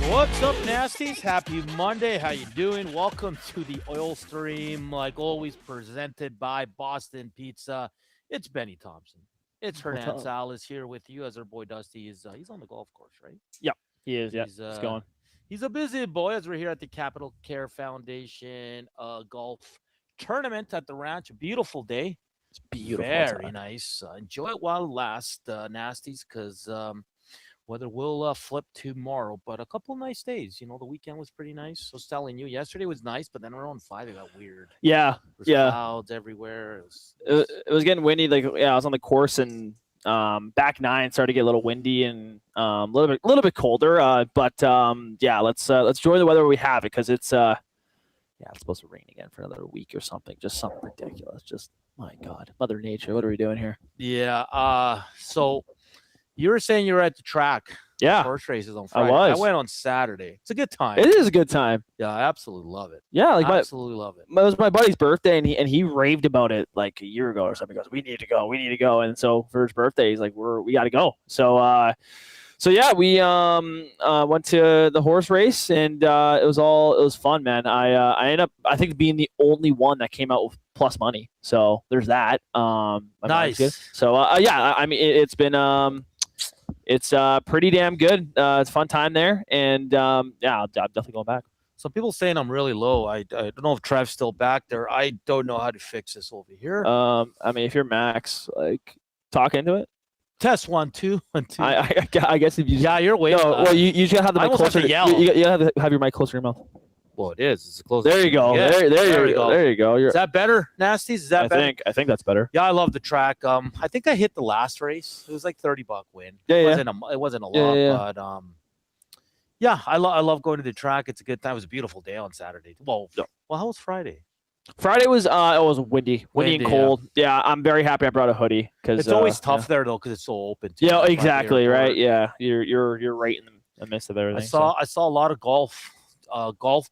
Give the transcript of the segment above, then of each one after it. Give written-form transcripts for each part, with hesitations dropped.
What's up, nasties? Happy Monday. How you doing? Welcome to the Oil Stream, like always, presented by Boston Pizza. It's Benny Thomson. It's Hernan and Salas here with you, as our boy Dusty is. He's on the golf course, right? Yep, he is. He's going. He's a busy boy, as we're here at the Capital Care Foundation golf tournament at the ranch. A beautiful day. It's beautiful. Very nice. Enjoy it while it lasts, nasties, because weather will flip tomorrow, but a couple nice days. You know, the weekend was pretty nice. I was telling you, yesterday was nice, but then around 5 it got weird. Yeah, clouds everywhere. It was getting windy. I was on the course, and back nine started to get a little windy and a little bit colder. But let's enjoy the weather we have, because it's supposed to rain again for another week or something. Just something ridiculous. Just, my God, Mother Nature, what are we doing here? Yeah. So you were saying you were at the track. Yeah. Horse races on Friday. I went on Saturday. It's a good time. It is a good time. Yeah, I absolutely love it. Yeah, absolutely love it. It was my buddy's birthday, and he raved about it like a year ago or something. He goes, we need to go. And so for his birthday, he's like, we got to go. So we went to the horse race, and it was fun, man. I ended up, I think, being the only one that came out with plus money. So there's that. Nice. So I mean, it's been it's pretty damn good. It's a fun time there, and I'm definitely going back. Some people saying I'm really low. I don't know if Trev's still back there. I don't know how to fix this over here. I mean, if you're Max, like, talk into it. Test 1 2 1 2. I guess if you you're way. Well, you should have the mic closer. You have to have your mic closer to your mouth. Well, it is. It's close. There you go. Yeah. There you go. There you go. Is that better, Nasties? Is that better? I think that's better. Yeah, I love the track. I think I hit the last race. It was like $30 win. It wasn't a lot, but I love going to the track. It's a good time. It was a beautiful day on Saturday. Well, how was Friday? Friday was it was windy and cold. Yeah, I'm very happy I brought a hoodie, because it's always tough there though, because it's so open. Too, yeah, exactly. Right. Yeah, you're right in the midst of everything. I saw a lot of golf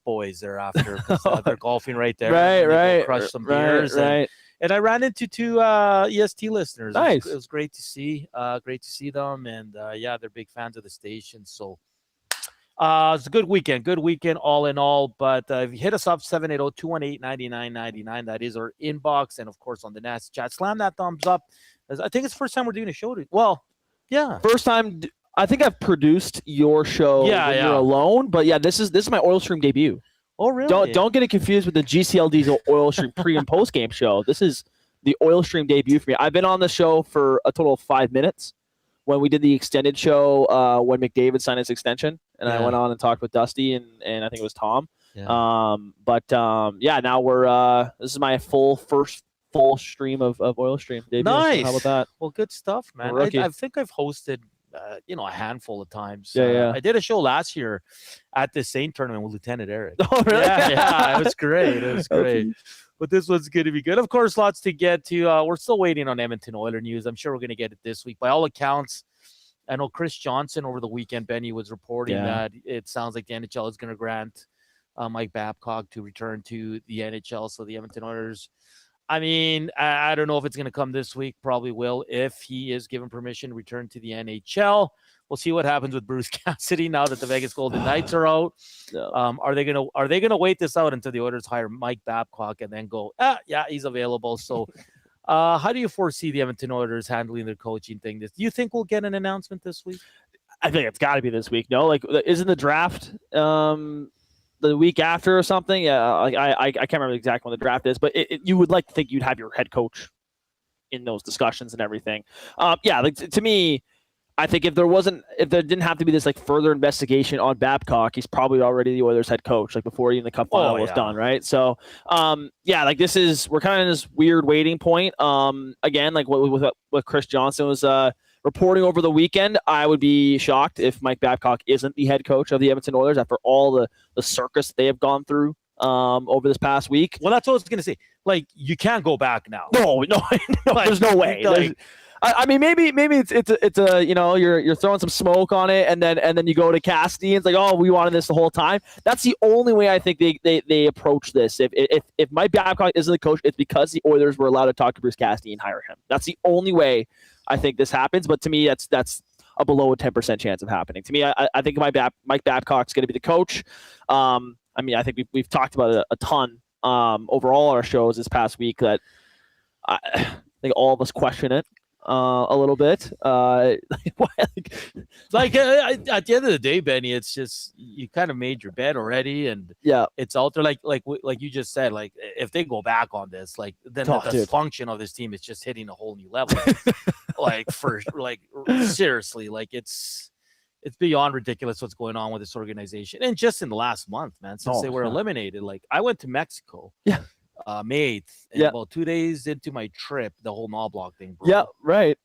boys there after. They're golfing right there. Right. Crush some beers. Right. And I ran into two EST listeners. Nice. It was great to see. Great to see them, and they're big fans of the station. So. It's a good weekend all in all. But if you hit us up, 780-218-9999. That is our inbox. And, of course, on the Nasty Chat, slam that thumbs up. I think it's the first time we're doing a show. Well, yeah. First time. I think I've produced your show when you're alone. But, yeah, this is my Oil Stream debut. Oh, really? Don't get it confused with the GCLD's Oil Stream pre- and post-game show. This is the Oil Stream debut for me. I've been on the show for a total of 5 minutes. When we did the extended show, when McDavid signed his extension, and I went on and talked with Dusty and I think it was Tom. Yeah. Now we're this is my first full stream of Oil Stream debut. Nice. So how about that? Well, good stuff, man. I think I've hosted a handful of times. Yeah. I did a show last year at the Saint tournament with Lieutenant Eric. Oh, really? Yeah, it was great. Okay. But this one's going to be good. Of course, lots to get to. We're still waiting on Edmonton Oilers news. I'm sure we're going to get it this week. By all accounts, I know Chris Johnson over the weekend, Benny, was reporting that it sounds like the NHL is going to grant Mike Babcock to return to the NHL. So the Edmonton Oilers, I mean, I don't know if it's going to come this week. Probably will if he is given permission to return to the NHL. We'll see what happens with Bruce Cassidy now that the Vegas Golden Knights are out. No. Are they gonna wait this out until the Oilers hire Mike Babcock and then go, he's available? So, how do you foresee the Edmonton Oilers handling their coaching thing? Do you think we'll get an announcement this week? I think it's got to be this week. No, like, isn't the draft the week after or something? Yeah, I can't remember exactly when the draft is, but you would like to think you'd have your head coach in those discussions and everything. To me, I think if there didn't have to be this like further investigation on Babcock, he's probably already the Oilers head coach, like before even the Cup final was done, right? So, we're kind of in this weird waiting point. Again, like what Chris Johnson was reporting over the weekend, I would be shocked if Mike Babcock isn't the head coach of the Edmonton Oilers after all the circus they have gone through over this past week. Well, that's what I was going to say. Like, you can't go back now. No, there's no way. I mean, maybe it's a you're throwing some smoke on it, and then you go to Cassidy and it's like, oh, we wanted this the whole time. That's the only way I think they approach this. If Mike Babcock isn't the coach, it's because the Oilers were allowed to talk to Bruce Cassidy and hire him. That's the only way I think this happens. But to me, that's a below a 10% chance of happening. To me, I think Mike Babcock's going to be the coach. I mean, I think we've talked about it a ton over all our shows this past week that I think all of us question it a little bit. At the end of the day, Benny, it's just you kind of made your bed already, and it's out there. Like you just said, like if they go back on this, like then the function of this team is just hitting a whole new level. Seriously, like it's beyond ridiculous what's going on with this organization. And just in the last month, man, since they were eliminated, like I went to Mexico. May 8th. And about 2 days into my trip, the whole Knobloch thing broke. Yeah, right.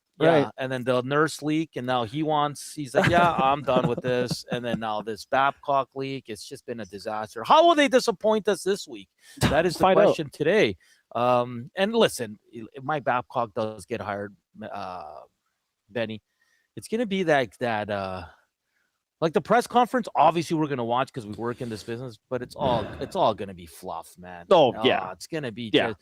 And then the nurse leak, and now he's like, yeah, I'm done with this. And then now this Babcock leak, it's just been a disaster. How will they disappoint us this week? That is the question today. And listen, if Mike Babcock does get hired, Benny, it's going to be that like the press conference, obviously we're going to watch because we work in this business, but it's all going to be fluff, man. It's going to be and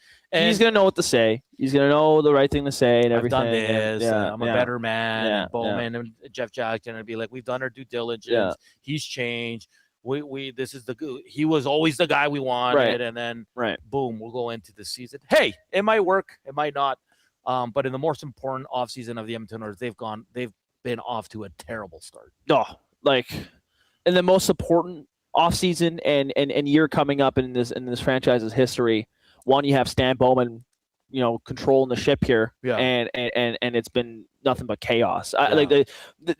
he's going to know what to say. He's going to know the right thing to say and everything. I've done this. I'm a better man. And Bowman and Jeff Jackson would be like, we've done our due diligence. He's changed. He was always the guy we wanted, and then boom, we'll go into the season. Hey, it might work, it might not. But in the most important offseason of the Edmonton Oilers, they've been off to a terrible start. Like in the most important offseason and year coming up in this franchise's history, one, you have Stan Bowman, controlling the ship here, and it's been nothing but chaos. Like they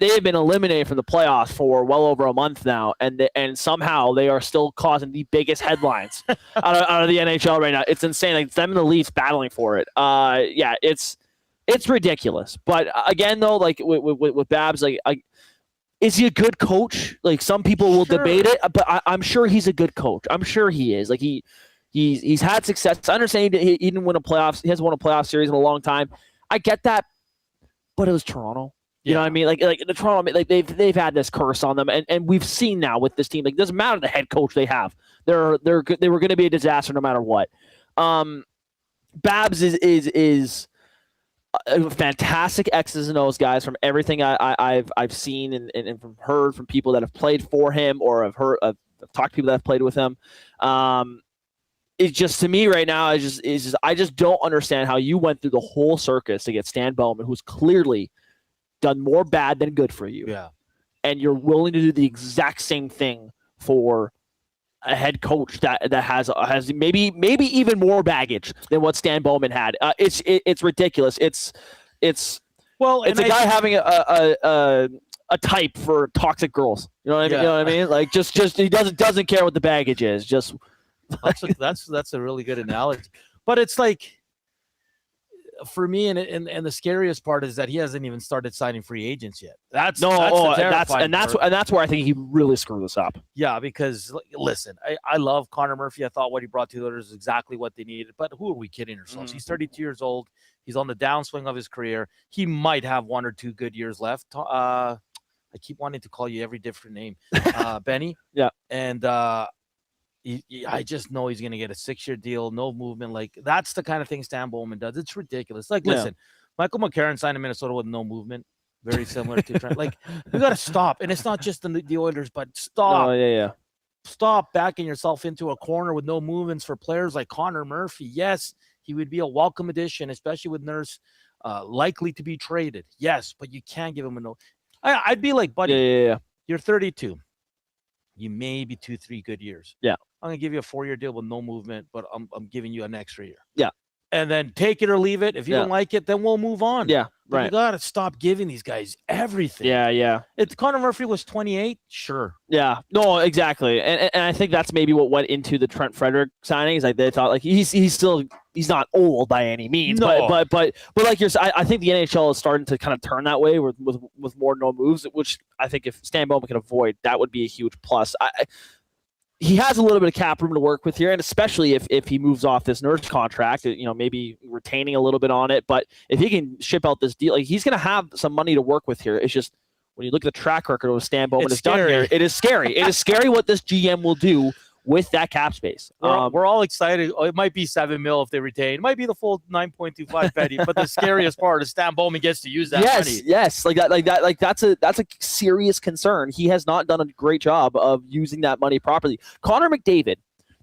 have been eliminated from the playoffs for well over a month now, and somehow they are still causing the biggest headlines out of the NHL right now. It's insane. Like it's them and the Leafs battling for it. It's ridiculous. But again, though, like with Babs, like is he a good coach? Like some people will debate it, but I'm sure he's a good coach. I'm sure he is. Like he's had success. I understand he didn't win a playoffs. He hasn't won a playoff series in a long time. I get that, but it was Toronto. You know what I mean? Like the Toronto, like they've had this curse on them, and we've seen now with this team. Like it doesn't matter the head coach they have. They were going to be a disaster no matter what. Babs is a fantastic X's and O's, guys, from everything I've seen and heard from people that have played for him or have talked to people that have played with him. It's just, to me right now, I just don't understand how you went through the whole circus to get Stan Bowman, who's clearly done more bad than good for you. Yeah. And you're willing to do the exact same thing for a head coach that has maybe even more baggage than what Stan Bowman had. It's ridiculous. It's a guy having a type for toxic girls. You know what I mean? You know what I mean? Like just he doesn't care what the baggage is. Just that's a really good analogy. But it's like, for me, and the scariest part is that he hasn't even started signing free agents yet. That's where I think he really screwed this up. Yeah, because listen, I love Connor Murphy. I thought what he brought to the Oilers is exactly what they needed. But who are we kidding ourselves? He's 32 years old. He's on the downswing of his career. He might have 1 or 2 good years left. I keep wanting to call you every different name, Benny. Yeah, and I just know he's going to get a 6-year deal, no movement. Like, that's the kind of thing Stan Bowman does. It's ridiculous. Like, listen, Michael McCarron signed in Minnesota with no movement, very similar to Trent. Like, we got to stop. And it's not just the Oilers, but stop. Stop backing yourself into a corner with no movements for players like Connor Murphy. Yes, he would be a welcome addition, especially with Nurse likely to be traded. Yes, but you can't give him a no. I'd be like, buddy, you're 32. You may be 2-3 good years. Yeah. I'm going to give you a 4-year deal with no movement, but I'm giving you an extra year. Yeah. and then take it or leave it. If you don't like it, then we'll move on. Yeah, but right. You got to stop giving these guys everything. Yeah. If Connor Murphy was 28, sure. Yeah, no, exactly. And I think that's maybe what went into the Trent Frederick signing. Is like they thought like he's not old by any means, no. but like I think the NHL is starting to kind of turn that way with more no moves, which I think if Stan Bowman can avoid, that would be a huge plus. He has a little bit of cap room to work with here, and especially if he moves off this Nurse contract, maybe retaining a little bit on it. But if he can ship out this deal, like he's going to have some money to work with here. It's just when you look at the track record of what Stan Bowman has done here, it is scary. It is scary what this GM will do with that cap space. We're all excited. It might be $7 million if they retain. It might be the full 9.25 Betty. But the scariest part is Stan Bowman gets to use that money. Yes, that's a serious concern. He has not done a great job of using that money properly. Connor McDavid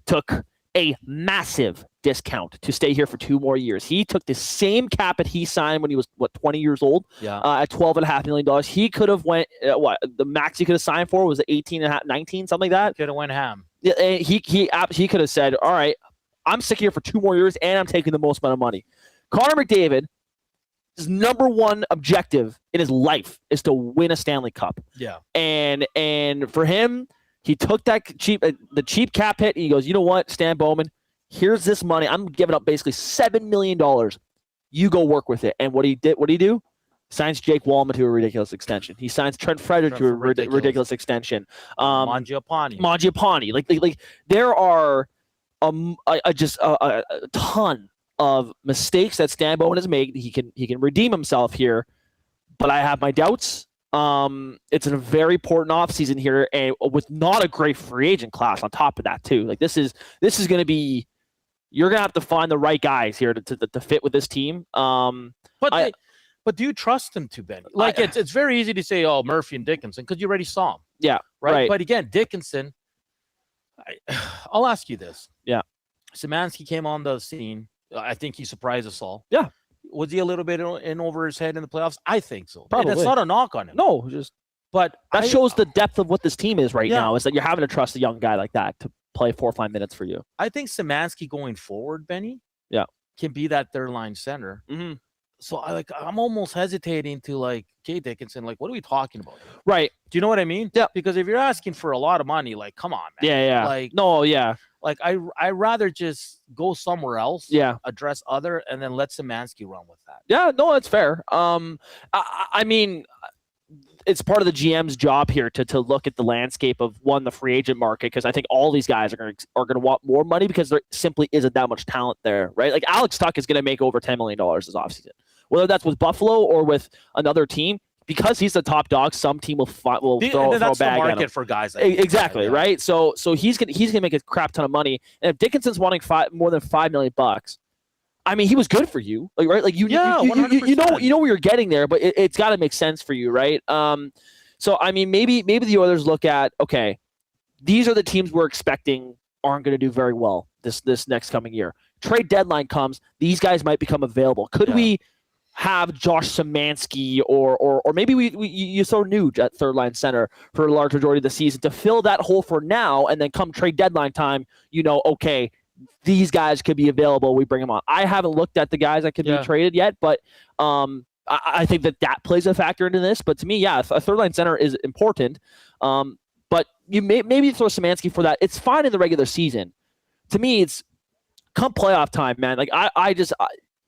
took a massive discount to stay here for 2 more years. He took the same cap that he signed when he was 20 years old. At $12.5 million. He could have went the max he could have signed for was 18.5, 19, something like that. Could have went ham. Yeah, he could have said, all right, I'm sticking here for 2 more years and I'm taking the most amount of money. Connor McDavid, his number one objective in his life is to win a Stanley Cup. Yeah. And for him, he took that the cheap cap hit and he goes, you know what, Stan Bowman, here's this money. I'm giving up basically $7 million. You go work with it. And what did he do? Signs Jake Wallman to a ridiculous extension. He signs Trent Frederick to a ridiculous extension. Mangiapane. Like there are just a ton of mistakes that Stan Bowman has made. He can redeem himself here, but I have my doubts. It's a very important offseason here, and with not a great free agent class on top of that too. Like this is going to be, you're going to have to find the right guys here to fit with this team. But do you trust him to, Benny? Like it's very easy to say, oh, Murphy and Dickinson, because you already saw him. Yeah, right. But again, Dickinson, I'll ask you this. Yeah, Szymanski came on the scene. I think he surprised us all. Yeah. Was he a little bit in over his head in the playoffs? I think so. Probably. And it's not a knock on him. No, but that shows the depth of what this team is right now, is that you're having to trust a young guy like that to play 4 or 5 minutes for you. I think Szymanski going forward, Benny, can be that third line center. Mm-hmm. So I'm almost hesitating to okay, Dickinson, what are we talking about? Right. Do you know what I mean? Yeah. Because if you're asking for a lot of money, come on, man. Yeah. I rather just go somewhere else. Yeah. Address other, and then let Szymanski run with that. Yeah. No, that's fair. I mean, it's part of the GM's job here to look at the landscape of the free agent market, because I think all these guys are going to want more money because there simply isn't that much talent there, right? Like Alex Tuch is going to make over $10 million this offseason, whether that's with Buffalo or with another team. Because he's the top dog, some team will throw a bag at him. That's the market for guys. Exactly, right? So he's gonna make a crap ton of money, and if Dickinson's wanting more than $5 million, I mean, he was good for you, right? Like you know where you're getting there, but it's got to make sense for you, right? So I mean, maybe the Oilers look at, okay, these are the teams we're expecting aren't going to do very well this next coming year. Trade deadline comes, these guys might become available. Could we have Josh Szymanski or maybe you throw Nuge at third line center for a large majority of the season to fill that hole for now, and then come trade deadline time, okay, these guys could be available, we bring them on. I haven't looked at the guys that could be traded yet, but I think that plays a factor into this. But to me, a third line center is important. But you maybe throw Szymanski for that. It's fine in the regular season. To me, it's come playoff time, man. Like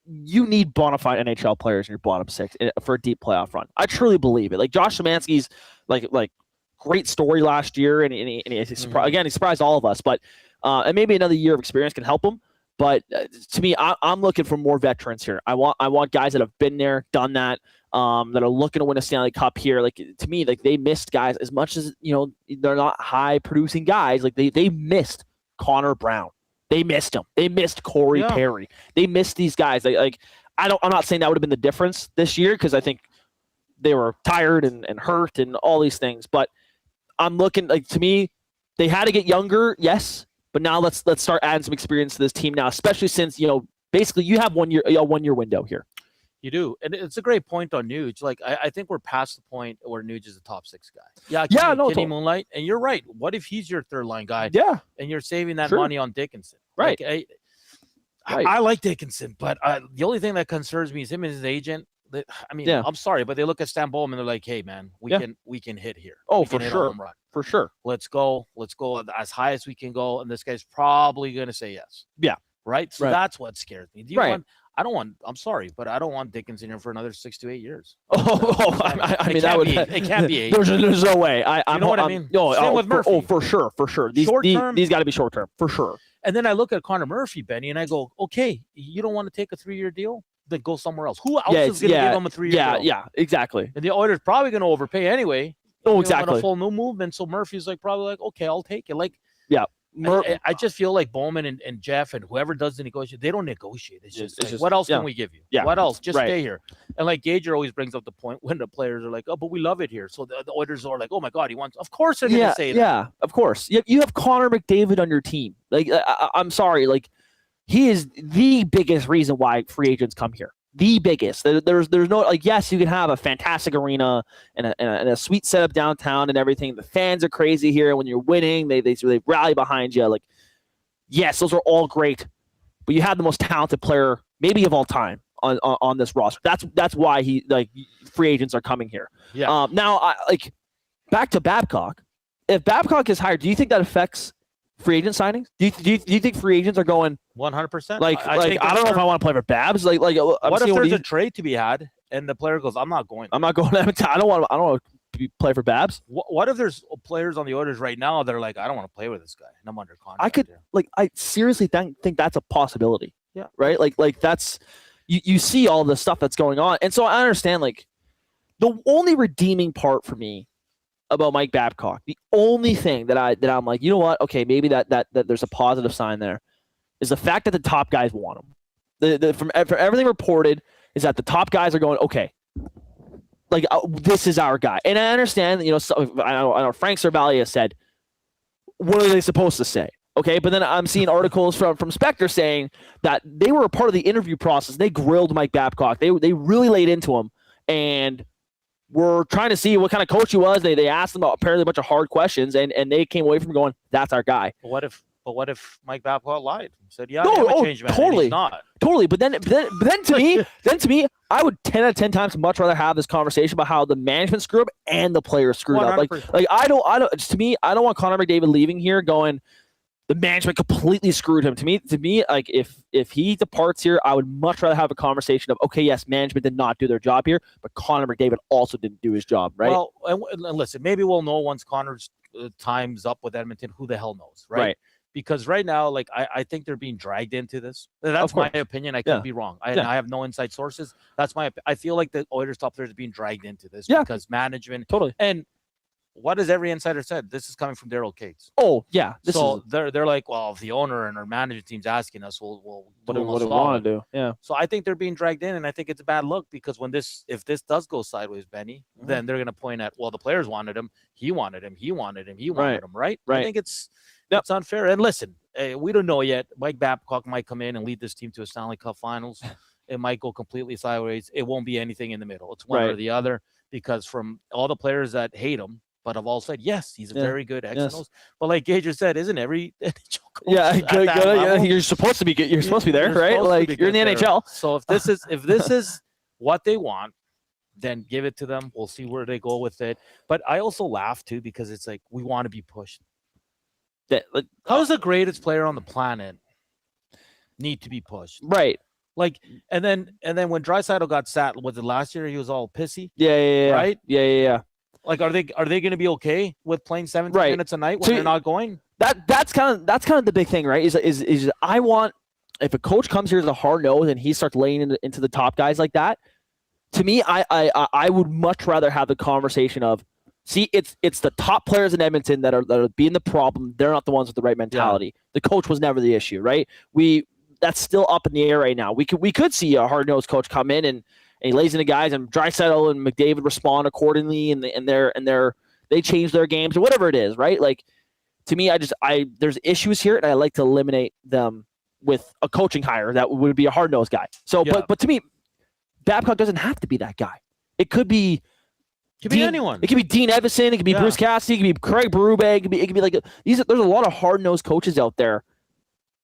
you need bona fide NHL players in your bottom 6 for a deep playoff run. I truly believe it. Like Josh Szymanski's like great story last year, and he surprised all of us. But and maybe another year of experience can help him. But to me, I'm looking for more veterans here. I want guys that have been there, done that, that are looking to win a Stanley Cup here. Like to me, they missed guys as much as they're not high producing guys. Like they missed Connor Brown. They missed him. They missed Corey Perry. They missed these guys. I'm not saying that would have been the difference this year, because I think they were tired and hurt and all these things. But I'm looking, to me, they had to get younger, yes. But now let's start adding some experience to this team now, especially since basically you have 1 year a 1 year window here. You do, and it's a great point on Nuge. I think we're past the point where Nuge is a top 6 guy. Can he moonlight? And you're right. What if he's your third line guy? Yeah, and you're saving that money on Dickinson? Right. Right. I like Dickinson, but the only thing that concerns me is him and his agent. I mean, I'm sorry, but they look at Stan Bowman and they're like, "Hey, man, we can hit here. Oh, we can for hit sure. a home run. For sure. Let's go as high as we can go." And this guy's probably going to say yes. Yeah. Right. So that's what scares me. I'm sorry, but I don't want Dickinson here for another 6 to 8 years. I mean, it can't be 8. There's no way. You know what I mean? No, with Murphy. For sure. These got to be short term, for sure. And then I look at Connor Murphy, Benny, and I go, okay, you don't want to take a 3-year deal? Then go somewhere else. Who else is going to give him a 3-year deal? Yeah, exactly. And the Oilers probably going to overpay anyway. Oh, exactly. A full new movement. So Murphy's probably like, okay, I'll take it. Yeah. I just feel like Bowman and Jeff and whoever does the negotiation, they don't negotiate. It's just what else can we give you? Yeah. What else? Just stay here. And Gager always brings up the point when the players are like, oh, but we love it here. So the Oilers are like, oh my God, he wants. Of course they're going to say that. Yeah, of course. You have Connor McDavid on your team. I'm sorry, he is the biggest reason why free agents come here. The biggest. There's no yes, you can have a fantastic arena and a sweet setup downtown and everything. The fans are crazy here. When you're winning, they rally behind you. Yes, those are all great, but you have the most talented player maybe of all time on this roster. That's why free agents are coming here. Yeah. Now back to Babcock. If Babcock is hired, do you think that affects free agent signings? Do you think free agents are going 100%? I don't know if I want to play for Babs. What if there's a trade to be had and the player goes, I'm not going. I don't want to play for Babs. What if there's players on the Oilers right now that are like, I don't want to play with this guy and I'm under contract? I seriously think that's a possibility. Yeah. Right. That's you see all the stuff that's going on, and so I understand. The only redeeming part for me about Mike Babcock, the only thing that I'm like, you know what? Okay, maybe that there's a positive sign there, is the fact that the top guys want him. From everything reported is that the top guys are going, okay, this is our guy. And I understand, I know Frank Cervalia said, what are they supposed to say? Okay, but then I'm seeing articles from Spectre saying that they were a part of the interview process. They grilled Mike Babcock. They really laid into him, and we're trying to see what kind of coach he was. They asked him apparently a bunch of hard questions, and they came away from going, that's our guy. But what if Mike Babcock lied? Said, yeah, I'm a change man. Totally. He's not. Totally. But then to me, I would 10 out of 10 times much rather have this conversation about how the management screwed up and the players screwed 100%. up. I don't want Connor McDavid leaving here going, the management completely screwed him. To me, if he departs here, I would much rather have a conversation of, okay, yes, management did not do their job here, but Connor McDavid also didn't do his job, right? Well, and listen, maybe we'll know once Connor's time's up with Edmonton. Who the hell knows, right? Because right now, I think they're being dragged into this. That's my opinion. I could be wrong. I have no inside sources. I feel like the Oilers top players are being dragged into this because management. Totally. And what has every insider said? This is coming from Daryl Cates. Oh, yeah. They're like, well, if the owner and our management team's asking us, we'll what do we want to do? Yeah. So I think they're being dragged in, and I think it's a bad look because if this does go sideways, Benny, then they're going to point at, well, the players wanted him, he wanted him, right? I think it's unfair. And listen, we don't know yet. Mike Babcock might come in and lead this team to a Stanley Cup Finals. It might go completely sideways. It won't be anything in the middle. It's one or the other, because from all the players that hate him, but have all said, yes, he's a very good X. But like Gager said, isn't every NHL coach good. You're supposed to be good. You're supposed to be there, right? You're in the NHL. So if this is what they want, then give it to them. We'll see where they go with it. But I also laugh too, because it's like, we want to be pushed. How's the greatest player on the planet need to be pushed? Right. And then when Draisaitl got sat, was it last year? He was all pissy. Yeah. Right. Yeah. Are they going to be okay with playing 17 minutes a night when they're not going? That's kind of the big thing, right? Is I want, if a coach comes here as a hard nose and he starts laying into the top guys like that, to me, I would much rather have the conversation of, see, it's the top players in Edmonton that are being the problem. They're not the ones with the right mentality. Yeah. The coach was never the issue, right? That's still up in the air right now. We could see a hard nosed coach come in and he lays into guys, and Draisaitl and McDavid respond accordingly, and they change their games or whatever it is, right? To me, there's issues here, and I like to eliminate them with a coaching hire that would be a hard nosed guy. So, but to me, Babcock doesn't have to be that guy. It could be. Anyone. It could be Dean Evison. It could be Bruce Cassidy. It could be Craig Berube. It could be there's a lot of hard nosed coaches out there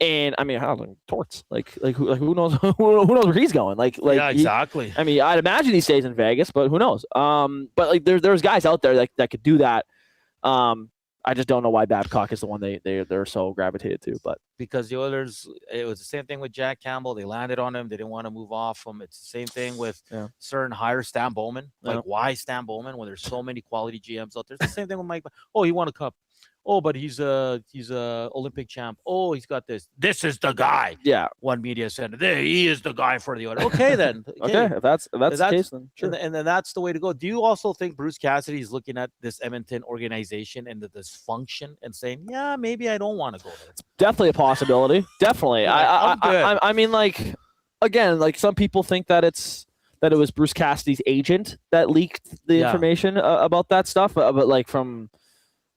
And I mean, how Torts? Like who knows? Who knows where he's going? Yeah, exactly. I'd imagine he stays in Vegas, but who knows? But like there's guys out there that could do that. I just don't know why Babcock is the one they're so gravitated to. But because the Oilers, it was the same thing with Jack Campbell. They landed on him. They didn't want to move off him. It's the same thing with certain hire Stan Bowman. Like, why Stan Bowman when there's so many quality GMs out there? It's the same thing with Mike. Oh, he won a cup. Oh, but he's a Olympic champ. Oh, he's got this. This is the guy. Yeah. One media center. There, he is the guy for the Oilers. Okay, then. Okay, if that's the case, then sure. And then that's the way to go. Do you also think Bruce Cassidy is looking at this Edmonton organization and the dysfunction and saying, yeah, maybe I don't want to go there? It's definitely a possibility. Definitely. Yeah, I mean, like, again, like some people think that it was Bruce Cassidy's agent that leaked the information about that stuff, but like from.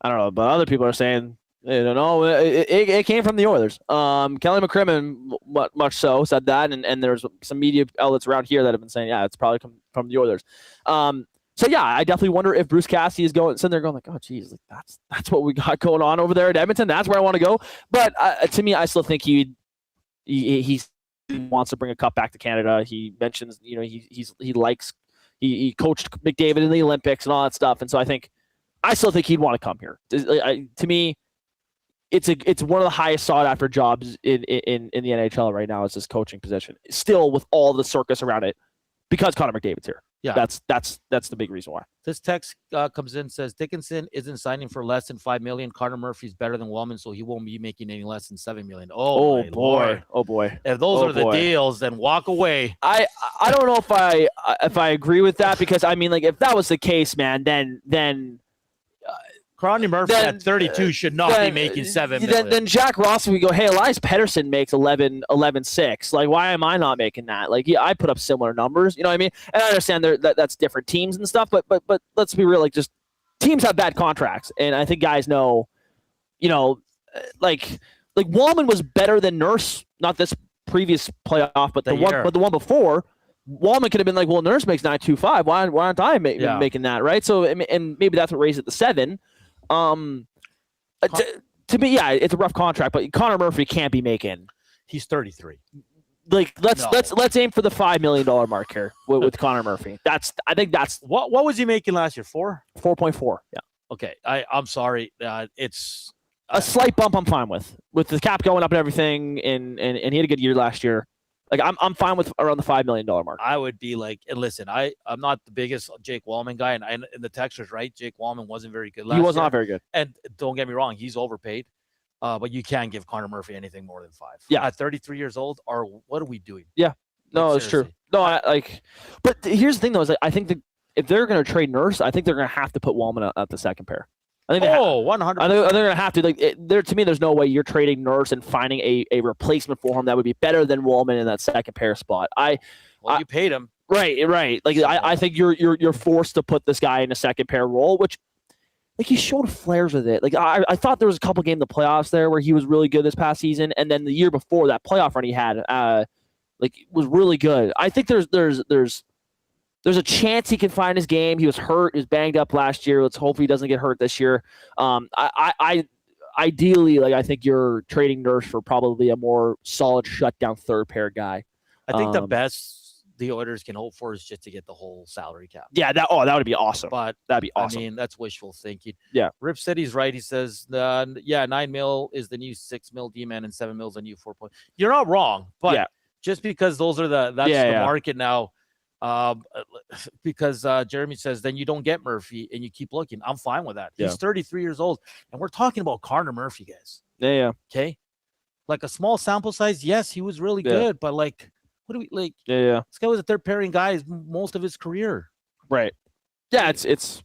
I don't know, but other people are saying, no, it came from the Oilers. Kelly McCrimmon, much so, said that, and there's some media outlets around here that have been saying, yeah, it's probably come from the Oilers. So yeah, I definitely wonder if Bruce Cassidy is sitting there going like, oh, geez, like that's what we got going on over there at Edmonton. That's where I want to go. But to me, I still think he wants to bring a cup back to Canada. He mentions, he coached McDavid in the Olympics and all that stuff, and so I still think he'd want to come here. To me, it's one of the highest sought after jobs in the NHL right now is this coaching position. Still with all the circus around it, because Connor McDavid's here. Yeah, that's the big reason why. This text comes in, says Dickinson isn't signing for less than $5 million. Connor Murphy's better than Wellman, so he won't be making any less than $7 million. Oh boy! Lord. Oh boy! If those are the deals, then walk away. I don't know if I agree with that, because I mean, like, if that was the case, man, then. Connor Murphy at 32 should not be making $7 million. Then Jack Ross, we go, hey, Elias Pettersson makes 11.6. Like, why am I not making that? Like, yeah, I put up similar numbers. You know what I mean? And I understand that's different teams and stuff, but let's be real. Like, just teams have bad contracts, and I think guys know. Like Wallman was better than Nurse, not this previous playoff, but the one before. Wallman could have been like, well, Nurse makes 9.25. Why aren't I making that, right? So, and maybe that's what raised it to 7. To me, yeah, it's a rough contract, but Connor Murphy can't be making. He's 33. Like, let's aim for the $5 million mark here with Connor Murphy. I think that's what was he making last year? 4.4. Yeah. Okay, I'm sorry. It's a slight bump. I'm fine with the cap going up and everything, and he had a good year last year. Like, I'm fine with around the $5 million mark. I would be like, and listen, I'm not the biggest Jake Wallman guy, and the texter's right. Jake Wallman wasn't very good last year. He was not very good. And don't get me wrong, he's overpaid. But you can't give Connor Murphy anything more than 5. Yeah. At 33 years old, or what are we doing? Yeah. No, it's true. No, but here's the thing, though, is I think if they're going to trade Nurse, I think they're going to have to put Wallman at the second pair. I think 100%. I think they're going to have to. To me, there's no way you're trading Nurse and finding a replacement for him that would be better than Wallman in that second pair spot. You paid him. Right. Like, I think you're forced to put this guy in a second pair role, which, like, he showed flares with it. Like, I thought there was a couple games in the playoffs there where he was really good this past season, and then the year before, that playoff run he had, was really good. I think there's a chance he can find his game. He was hurt. He was banged up last year. Let's hope he doesn't get hurt this year. Ideally, like, I think you're trading Nurse for probably a more solid shutdown third pair guy. I think the best the Oilers can hope for is just to get the whole salary cap. Yeah, that would be awesome. But that'd be awesome. I mean, that's wishful thinking. Yeah. Rip said he's right. He says, $9 million is the new $6 million D-man and $7 million is the new 4 point. You're not wrong, but just because those are the market now. Because Jeremy says, then you don't get Murphy and you keep looking. I'm fine with that. He's 33 years old, and we're talking about Connor Murphy, guys. Yeah. Okay. Like, a small sample size. Yes, he was really good, but like, what do we like? Yeah. This guy was a third pairing guy most of his career. Right. Yeah. It's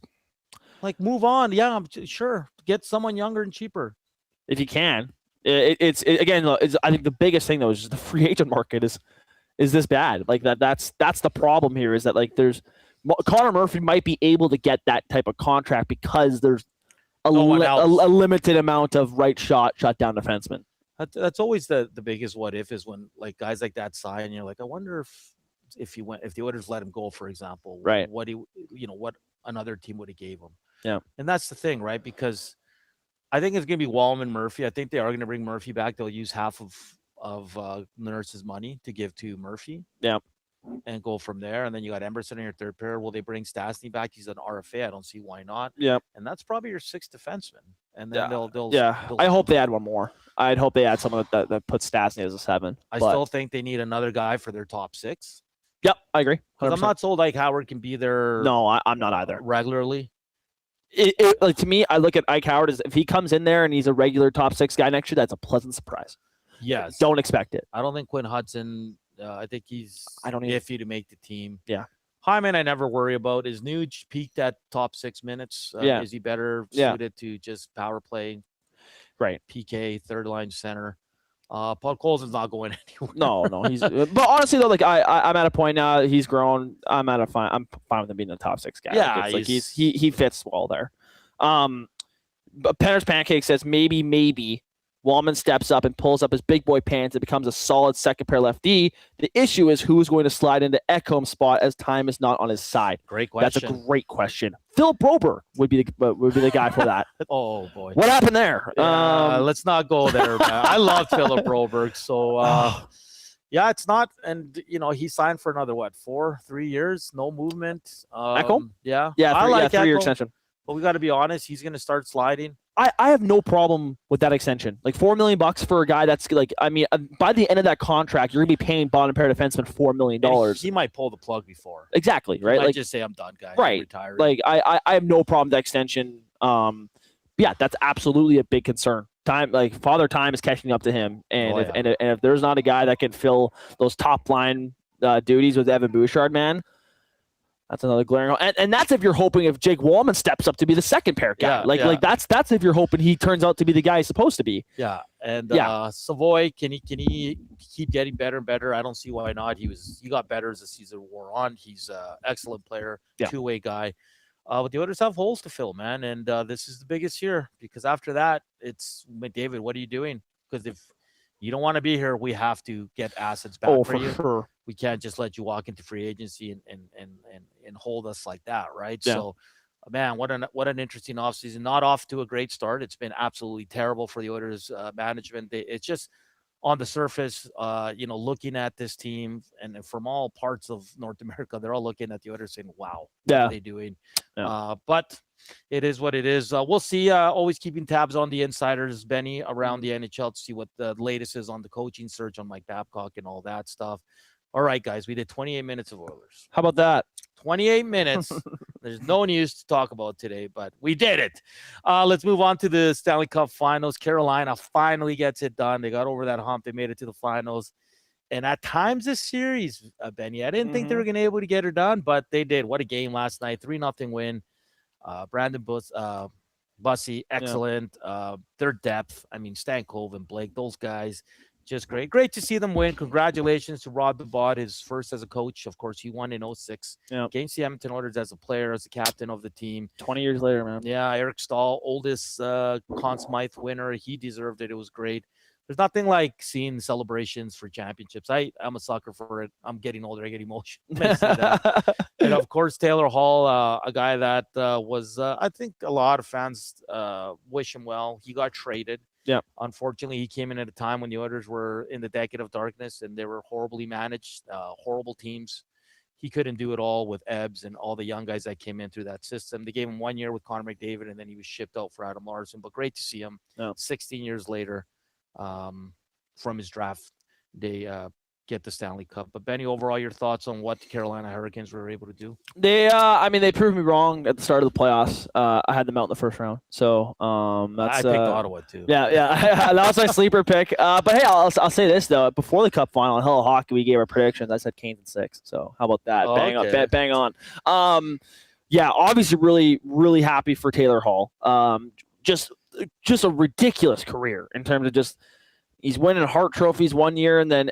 like, move on. Yeah, I'm sure. Get someone younger and cheaper if you can. It's I think the biggest thing though is just the free agent market is this bad. Like, that's the problem here, is that, like, Connor Murphy might be able to get that type of contract because there's a limited amount of right shot down defensemen. That's always the biggest what if, is when, like, guys like that sign, and you're like, I wonder if the Oilers let him go, for example, right? What another team would have gave him. Yeah. And that's the thing, right? Because I think it's going to be Wallman and Murphy. I think they are going to bring Murphy back. They'll use half of Nurse's money to give to Murphy. Yeah. And go from there. And then you got Emerson in your third pair. Will they bring Stastny back? He's an RFA. I don't see why not. Yeah. And that's probably your sixth defenseman. And then they'll I hope they add one more. I'd hope they add someone that puts Stastny as a 7. I still think they need another guy for their top 6. Yep, I agree. Because I'm not sold Ike Howard can be there. No, I'm not either. Regularly. Like to me, I look at Ike Howard as if he comes in there and he's a regular top 6 guy next year, that's a pleasant surprise. Yes. Don't expect it. I don't think Quinn Hudson. I think he's iffy to make the team. Yeah. Hyman, I never worry about. Is Nuge peaked at top 6 minutes? Is he better suited to just power play? Right. PK, third line center. Paul Colson's not going anywhere. No, he's. But honestly, though, like I'm at a point now. He's grown. I'm fine with him being the top 6 guy. Yeah, he fits well there. But Penner's Pancake says maybe Wallman steps up and pulls up his big boy pants and becomes a solid second pair lefty. The issue is who's going to slide into Ekholm's spot as time is not on his side. Great question. That's a great question. Phil Broberg would be the guy for that. Oh boy, what happened there? Let's not go there, man. I love Philip Broberg. So yeah, it's not, and he signed for another 3 years, no movement. Ekholm? Yeah, I like 3-year extension. But we got to be honest, he's going to start sliding. I have no problem with that extension. Like $4 million for a guy that's like, I mean, by the end of that contract, you're gonna be paying bottom pair defenseman $4 million. He might pull the plug before. Exactly, right? He might just say, "I'm done, guys. Right. I'm retired." Like I have no problem with that extension. Yeah, that's absolutely a big concern. Father Time is catching up to him, and if there's not a guy that can fill those top line duties with Evan Bouchard, man. That's another glaring, and that's if you're hoping if Jake Wallman steps up to be the second pair guy. Like that's if you're hoping he turns out to be the guy he's supposed to be. Yeah, and Savoy, can he keep getting better and better? I don't see why not. He got better as the season wore on. He's an excellent player, two-way guy. But the others have holes to fill, man, and this is the biggest year because after that, it's McDavid. What are you doing? Because if you don't want to be here, we have to get assets back for you. Sure. We can't just let you walk into free agency and hold us like that, right? Yeah. So, man, what an interesting offseason. Not off to a great start. It's been absolutely terrible for the Oilers management. It's just on the surface, looking at this team and from all parts of North America, they're all looking at the Oilers saying, "Wow, what are they doing?" Yeah. But it is what it is. We'll see. Always keeping tabs on the insiders, Benny, around the NHL to see what the latest is on the coaching search on Mike Babcock and all that stuff. All right, guys, we did 28 minutes of Oilers. How about that? 28 minutes. There's no news to talk about today, but we did it. Let's move on to the Stanley Cup Finals. Carolina finally gets it done. They got over that hump. They made it to the finals. And at times this series, Benny, I didn't think they were going to be able to get her done, but they did. What a game last night. 3-0 win. Brandon Bussey, excellent. Their depth. I mean, Stankov and Blake, those guys. Just great. Great to see them win. Congratulations to Rod Babot, his first as a coach. Of course, he won in 2006. Against the Edmonton Oilers as a player, as a captain of the team. 20 years later, man. Yeah, Eric Stahl, oldest Conn Smythe winner. He deserved it. It was great. There's nothing like seeing celebrations for championships. I'm a sucker for it. I'm getting older. I get emotional. And, of course, Taylor Hall, a guy that was, I think a lot of fans wish him well. He got traded. Yeah. Unfortunately, he came in at a time when the Oilers were in the decade of darkness and they were horribly managed, horrible teams. He couldn't do it all with Ebbs and all the young guys that came in through that system. They gave him 1 year with Connor McDavid, and then he was shipped out for Adam Larson. But great to see him 16 years later from his draft day get the Stanley Cup. But Benny, overall, your thoughts on what the Carolina Hurricanes were able to do? They proved me wrong at the start of the playoffs. I had them out in the first round, so that's. I picked Ottawa too. Yeah, that was my sleeper pick. But hey, I'll say this though: before the Cup final, in Hello Hockey, we gave our predictions. I said Canes in 6. So how about that? Bang on. Yeah, obviously, really, really happy for Taylor Hall. Just a ridiculous career in terms of just. He's winning Hart trophies 1 year, and then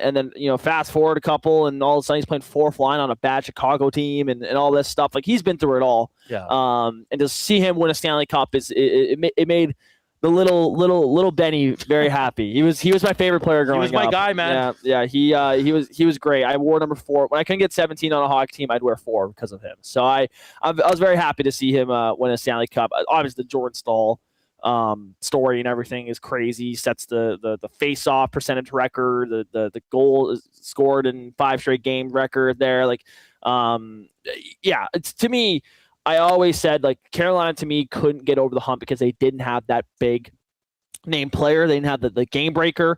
fast forward a couple, and all of a sudden he's playing fourth line on a bad Chicago team, and all this stuff. Like he's been through it all. Yeah. And to see him win a Stanley Cup it made the little Benny very happy. He was my favorite player growing up. He was my guy, man. Yeah. He was great. I wore number 4 when I couldn't get 17 on a hockey team. I'd wear 4 because of him. So I was very happy to see him win a Stanley Cup. Obviously, the Jordan Stahl story and everything is crazy. Sets the face-off percentage record, the goal is scored in 5 straight game record there. Like, it's, to me, I always said, like, Carolina to me couldn't get over the hump because they didn't have that big name player. They didn't have the game breaker.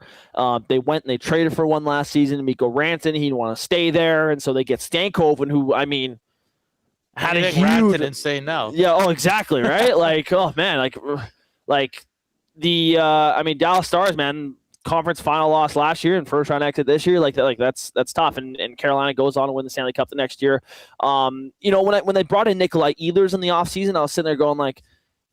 They went and they traded for one last season. Mikko Rantanen, he didn't want to stay there, and so they get Stankoven, who, I mean, had a huge. Rantanen say no. Yeah. Oh, exactly. Right. Like, oh man, like the Dallas Stars, man, conference final loss last year and first round exit this year. Like that's tough. And Carolina goes on to win the Stanley Cup the next year. When they brought in Nikolai Ehlers in the offseason, I was sitting there going, like,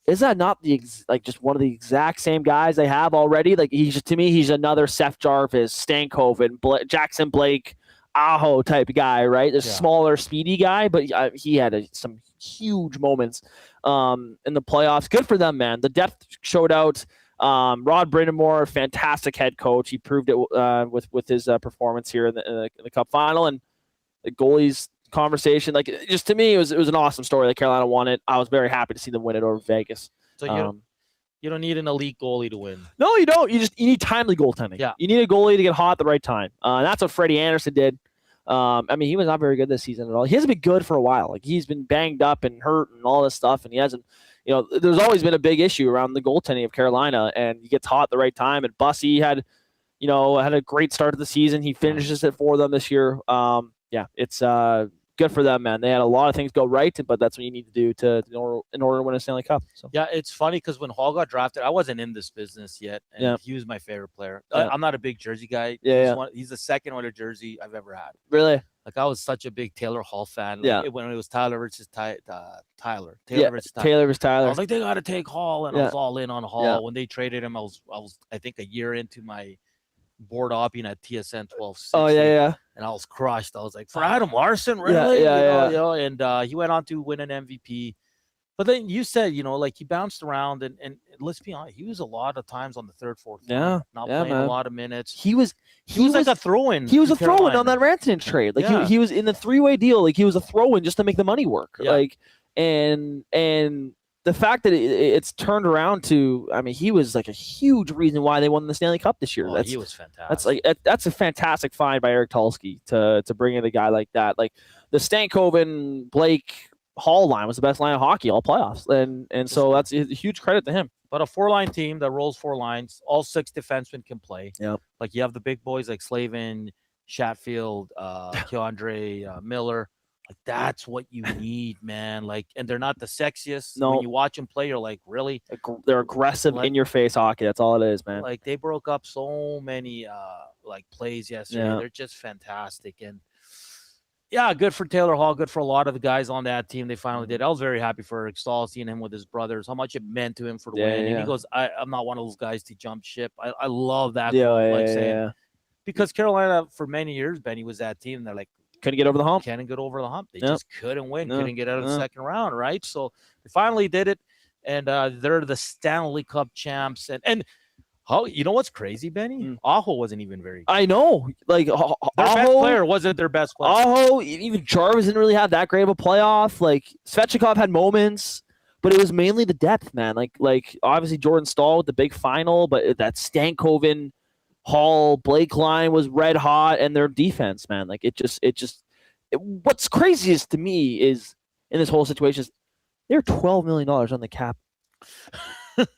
is that not just one of the exact same guys they have already? Like, to me, he's another Seth Jarvis, Stankoven, Jackson Blake, Aho type guy, right? The smaller, speedy guy, but he had some huge moments in the playoffs. Good for them, man. The depth showed out. Rod Brindamore, fantastic head coach. He proved it with his performance here in the Cup final, and the goalies conversation. Like, just to me, it was an awesome story that Carolina won it. I was very happy to see them win it over Vegas. So you don't need an elite goalie to win. No, you don't. You need timely goaltending. Yeah, you need a goalie to get hot at the right time. And that's what Freddie Anderson did. He was not very good this season at all. He hasn't been good for a while. Like, he's been banged up and hurt and all this stuff, and he hasn't. There's always been a big issue around the goaltending of Carolina, and he gets hot at the right time. And Bussy had a great start to the season. He finishes it for them this year. It's good for them, man. They had a lot of things go right, but that's what you need to do in order to win a Stanley Cup. So. Yeah, it's funny because when Hall got drafted, I wasn't in this business yet, and he was my favorite player. I'm not a big jersey guy. He's the second Oilers jersey I've ever had. Really? Like, I was such a big Taylor Hall fan. When it was Tyler versus Tyler. Taylor versus Tyler. I was like, they got to take Hall, and I was all in on Hall. Yeah. When they traded him, I was I think a year into my board opting at TSN 1260. Oh, yeah. And I was crushed. I was like, for Adam Larson, really? Yeah. And he went on to win an MVP. But then you said, he bounced around, and let's be honest, he was a lot of times on the third, fourth line, not playing a lot of minutes. He was like a throw-in. He was a throw-in on that Rantanen trade. Like, he was in the 3-way deal. Like, he was a throw-in just to make the money work. Yeah. Like, and the fact that it's turned around to, he was like a huge reason why they won the Stanley Cup this year. He was fantastic. That's a fantastic find by Eric Tulsky to bring in a guy like that. Like, the Stankoven, Blake, Hall line was the best line of hockey all playoffs, and so that's a huge credit to him. But a 4-line team that rolls 4 lines, all 6 defensemen can play. Yep. Like, you have the big boys like Slavin, Chatfield, Keandre, Miller. Like, that's what you need, man. Like, and they're not the sexiest. No. When you watch them play, you're like, really? They're aggressive, in your face hockey. That's all it is, man. Like, they broke up so many plays yesterday. Yeah. They're just fantastic. And yeah, good for Taylor Hall. Good for a lot of the guys on that team. They finally did. I was very happy for Eric Stahl, seeing him with his brothers, how much it meant to him for the win. And he goes, I'm not one of those guys to jump ship. I love that. Because Carolina, for many years, Benny was that team. They're like, couldn't get over the hump. They just couldn't win. Couldn't get out of the second round, right? So they finally did it, and they're the Stanley Cup champs. And how, you know what's crazy, Benny? Aho wasn't even very good. I know. Like, their best player wasn't their best player. Aho, even Jarvis didn't really have that great of a playoff. Like, Svechnikov had moments, but it was mainly the depth, man. Like obviously Jordan Staal with the big final, but that Stankoven, Hall, Blake line was red hot, and their defense, man. Like, what's craziest to me is in this whole situation is they're $12 million on the cap.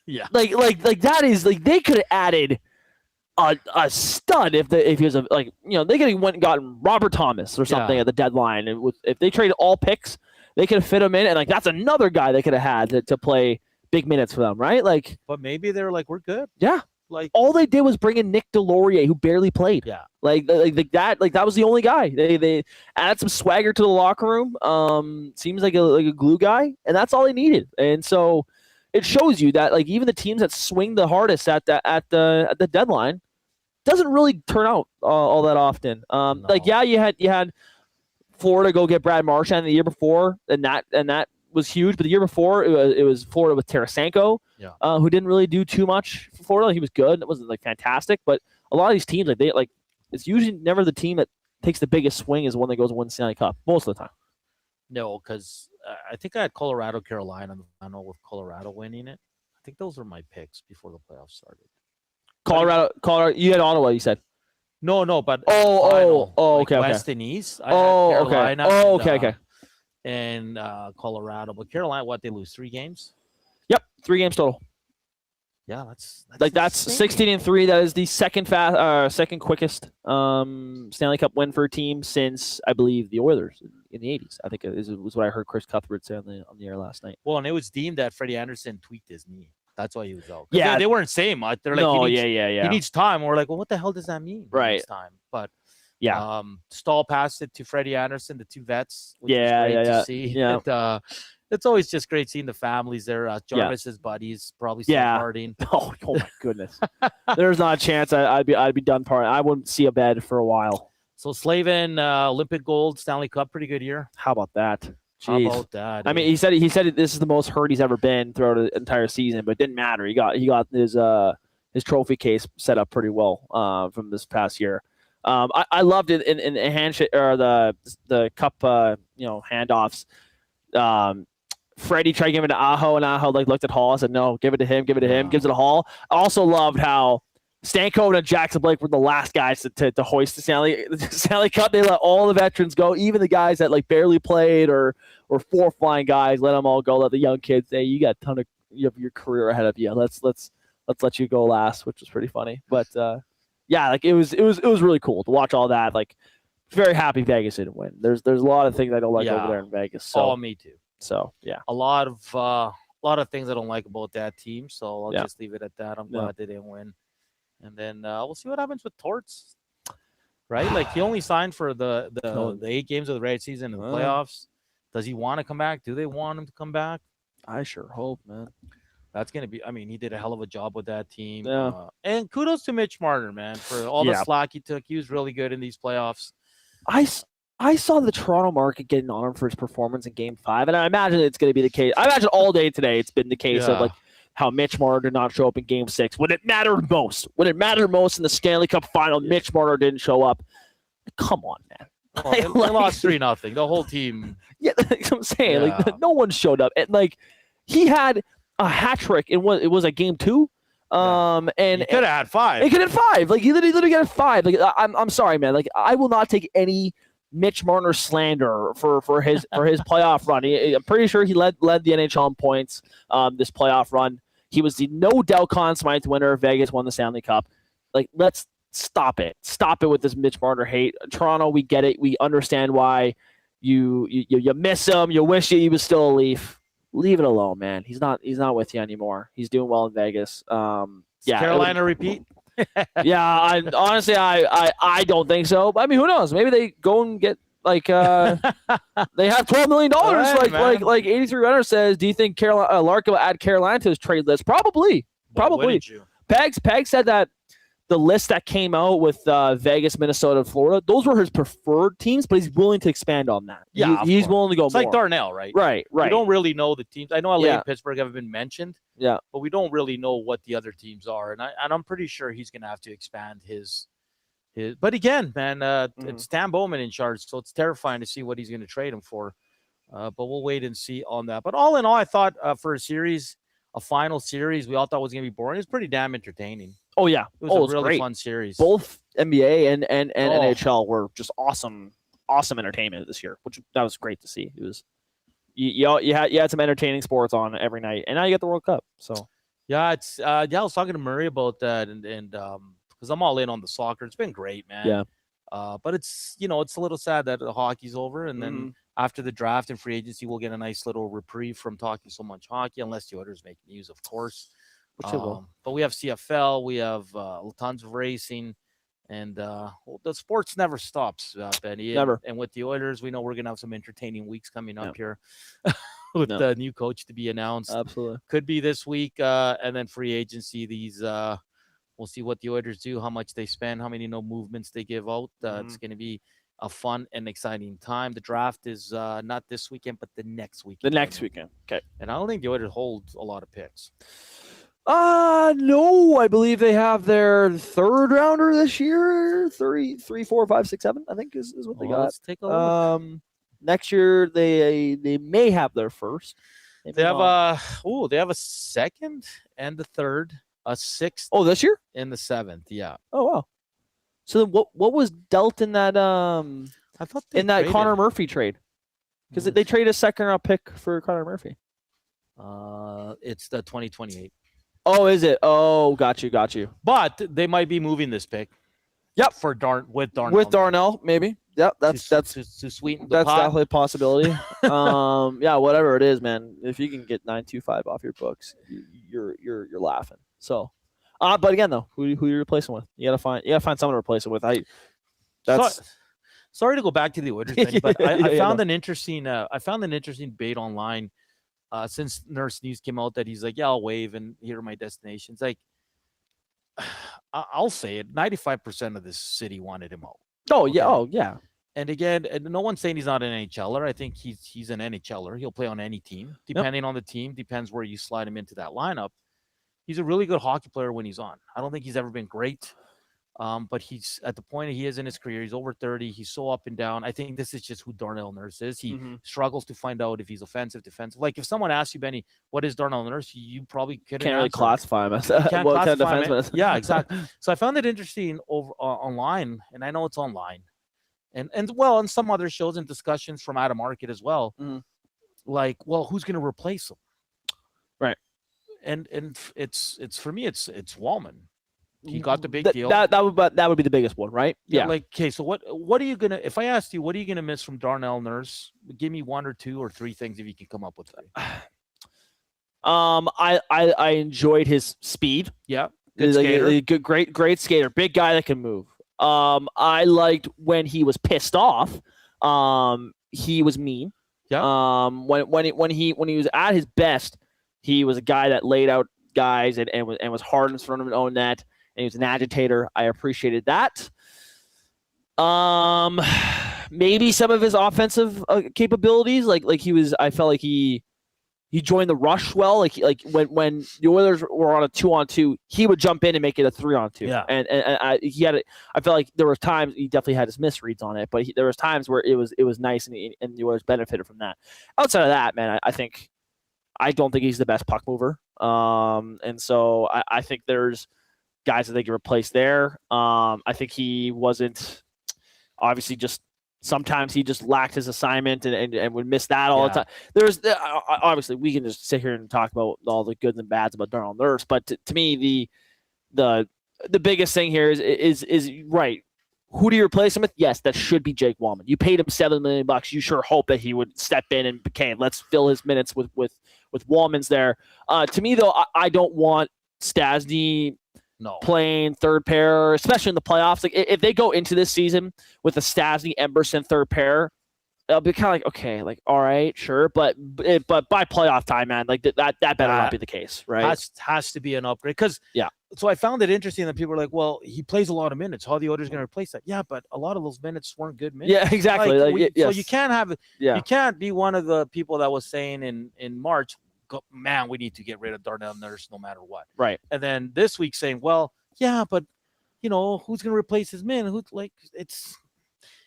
Yeah, like that is, like, they could have added a stud if he was they could have went and gotten Robert Thomas or something at the deadline, and if they traded all picks, they could have fit him in, and like that's another guy they could have had to play big minutes for them, right? Like, but maybe they're like, we're good. Yeah, like all they did was bring in Nick Delorier, who barely played. Yeah, like that was the only guy. They added some swagger to the locker room. Seems like a glue guy, and that's all they needed, and so. It shows you that, like, even the teams that swing the hardest at the deadline doesn't really turn out all that often. No. Like, yeah, you had Florida go get Brad Marchand the year before, and that was huge. But the year before, it was Florida with Tarasenko, who didn't really do too much for Florida. He was good. It wasn't like fantastic, but a lot of these teams, it's usually never the team that takes the biggest swing is the one that goes and wins the Stanley Cup most of the time. No, because I think I had Colorado, Carolina, I know, with Colorado winning it. I think those were my picks before the playoffs started. Colorado. You had Ottawa. You said. No, but Okay. West and East. I had Carolina. Okay. And Colorado, but Carolina, what they lose 3 games? Yep, 3 games total. Yeah, that's 16-3. That is the second quickest Stanley Cup win for a team since I believe the Oilers in the 80s. I think it was what I heard Chris Cuthbert say on the air last night. Well, and it was deemed that Freddie Anderson tweaked his knee. That's why he was out. Yeah, they weren't saying much. They're like, he needs time. We're like, well, what the hell does that mean? Right, he needs time. But yeah, Stahl passed it to Freddie Anderson, the 2 vets. Which was great to see. Yeah. And, it's always just great seeing the families there. Jarvis's buddies probably still partying. Oh my goodness. There's not a chance I'd be done partying. I wouldn't see a bed for a while. So Slavin, Olympic gold, Stanley Cup, pretty good year. How about that? Jeez. How about that? I mean, he said this is the most hurt he's ever been throughout the entire season, but it didn't matter. He got his trophy case set up pretty well from this past year. I loved it in handshake or the cup handoffs. Freddie tried giving it to Aho, and Aho looked at Hall and said, "No, give it to him. Give it to him." Gives it to Hall. I also loved how Stankoven and Jackson Blake were the last guys to hoist the Stanley Cup. They let all the veterans go, even the guys that barely played or 4 flying guys. Let them all go. Let the young kids say, "You got a ton of your career ahead of you. Let's let you go last," which was pretty funny. But it was really cool to watch all that. Very happy Vegas didn't win. There's a lot of things I don't like over there in Vegas. So me too. So yeah, a lot of things I don't like about that team. So I'll just leave it at that. I'm glad they didn't win, and then we'll see what happens with Torts. Right, he only signed for the 8 games of the regular season and the playoffs. Does he want to come back? Do they want him to come back? I sure hope, man. That's gonna be. I mean, he did a hell of a job with that team. Yeah. And kudos to Mitch Marner, man, for all the slack he took. He was really good in these playoffs. I saw the Toronto market getting on him for his performance in Game 5, and I imagine it's going to be the case. I imagine all day today it's been the case of how Mitch Marner did not show up in Game 6 when it mattered most. When it mattered most in the Stanley Cup Final, Mitch Marner didn't show up. Come on, man. They lost 3-0. The whole team. Yeah, that's what I'm saying. No one showed up. And he had a hat trick. It was a Game 2. And he could have had 5. He could have 5. He literally got 5. I'm sorry, man. I will not take any Mitch Marner slander for his playoff run. I'm pretty sure he led the NHL in points this playoff run. He was the no doubt Conn Smythe winner. Vegas won the Stanley Cup. Let's stop it. Stop it with this Mitch Marner hate. Toronto, we get it. We understand why you miss him. You wish he was still a Leaf. Leave it alone, man. He's not with you anymore. He's doing well in Vegas. Carolina repeat. Yeah, honestly, I don't think so. But I mean, who knows? Maybe they go and get they have $12 million. Right, like 83 Runner says. Do you think Larkin will add Carolina to his trade list? Probably. Peg said that the list that came out with Vegas, Minnesota, and Florida, those were his preferred teams, but he's willing to expand on that. Yeah, he's willing to go more. It's like Darnell, right? Right. We don't really know the teams. I know LA and Pittsburgh have been mentioned. Yeah. But we don't really know what the other teams are. And I'm pretty sure he's going to have to expand his. But again, man, it's Stan Bowman in charge, so it's terrifying to see what he's going to trade him for. But we'll wait and see on that. But all in all, I thought for a final series, we all thought was going to be boring. It was pretty damn entertaining. Oh, yeah. It was a really fun series. Both NBA and NHL were just awesome entertainment this year, which that was great to see. It was you had some entertaining sports on every night, and now you get the World Cup. So yeah, it's I was talking to Murray about that, and because I'm all in on the soccer, it's been great, man. Yeah. But it's it's a little sad that the hockey's over, and then after the draft and free agency, we'll get a nice little reprieve from talking so much hockey, unless the others make news, of course. But we have CFL, we have tons of racing, and the sports never stops, Benny. Never. And with the Oilers, we know we're gonna have some entertaining weeks coming up here with the new coach to be announced. Absolutely, could be this week, and then free agency. These we'll see what the Oilers do, how much they spend, how many movements they give out. It's going to be a fun and exciting time. The draft is not this weekend, but the next weekend. Okay. And I don't think the Oilers hold a lot of picks. No, I believe they have their third rounder this year. 3, 4, 5, 6, 7, I think is what they got. Let's take a look. Next year they may have their first. They have a second and the third, a sixth. Oh, this year? In the seventh, yeah. Oh wow. So what was dealt in that I thought Connor Murphy trade? Because they traded a second round pick for Connor Murphy. It's the 2028. Oh, is it? Oh, got you. But they might be moving this pick. Yep. With Darnell. With Darnell, maybe. Yep, that's to sweeten the that's pot. definitely a possibility. Yeah, whatever it is, man. If you can get 925 off your books, you're laughing. So, but again though, who are you replacing with? You gotta find someone to replace it with. Sorry to go back to the Oilers, Benny, but I found an interesting debate online since Nurse News came out that he's like, yeah, I'll waive and here are my destinations. Like, I'll say it, 95% of this city wanted him out. Oh yeah, oh yeah. And again, no one's saying he's not an NHLer. I think he's an NHLer. He'll play on any team, depending on the team. Depends where you slide him into that lineup. He's a really good hockey player when he's on. I don't think he's ever been great, but he's at the point he is in his career. He's over 30. He's so up and down. I think this is just who Darnell Nurse is. He struggles to find out if he's offensive, defensive. Like if someone asks you, Benny, what is Darnell Nurse? You probably can't really classify him as that. What kind of defenseman? Yeah, exactly. So I found it interesting over online, and I know it's online. And on some other shows and discussions from out of market as well, like, well, who's going to replace him? Right. And it's for me, it's Wallman. He got the big deal. That would be the biggest one, right? Yeah. Like, okay, so what are you gonna? If I asked you, what are you gonna miss from Darnell Nurse? Give me one or two or three things if you can come up with that. I enjoyed his speed. Yeah, good skater. Great skater, big guy that can move. I liked when he was pissed off. He was mean. Yeah. When he was at his best, he was a guy that laid out guys and was hard in front of his own net, and he was an agitator. I appreciated that. Maybe some of his offensive capabilities, like he was. I felt like he joined the rush well. Like when the Oilers were on a 2-on-2, he would jump in and make it a 3-on-2. Yeah. And I felt like there was times he definitely had his misreads on it, but there was times where it was nice and the Oilers benefited from that. Outside of that, man, I don't think he's the best puck mover. And so I think there's guys that they can replace there. I think he wasn't obviously just. Sometimes he just lacked his assignment and would miss that all the time. There's obviously we can just sit here and talk about all the goods and bads about Darnell Nurse, but to me the biggest thing here is right. Who do you replace him with? Yes, that should be Jake Wallman. You paid him $7 million. You sure hope that he would step in and let's fill his minutes with Wallman's there. To me though, I don't want Stastny playing third pair, especially in the playoffs. Like if they go into this season with a Stastny Emberson third pair, it'll be kind of like, okay, like all right, sure, but by playoff time, man, like that better not be the case, right? Has to be an upgrade because So I found it interesting that people were like, well, he plays a lot of minutes. How are the Oilers going to replace that? Yeah, but a lot of those minutes weren't good minutes. Yeah, exactly. So you can't have you can't be one of the people that was saying in March, man, we need to get rid of Darnell Nurse no matter what. Right. And then this week saying, well, yeah, but who's going to replace his man?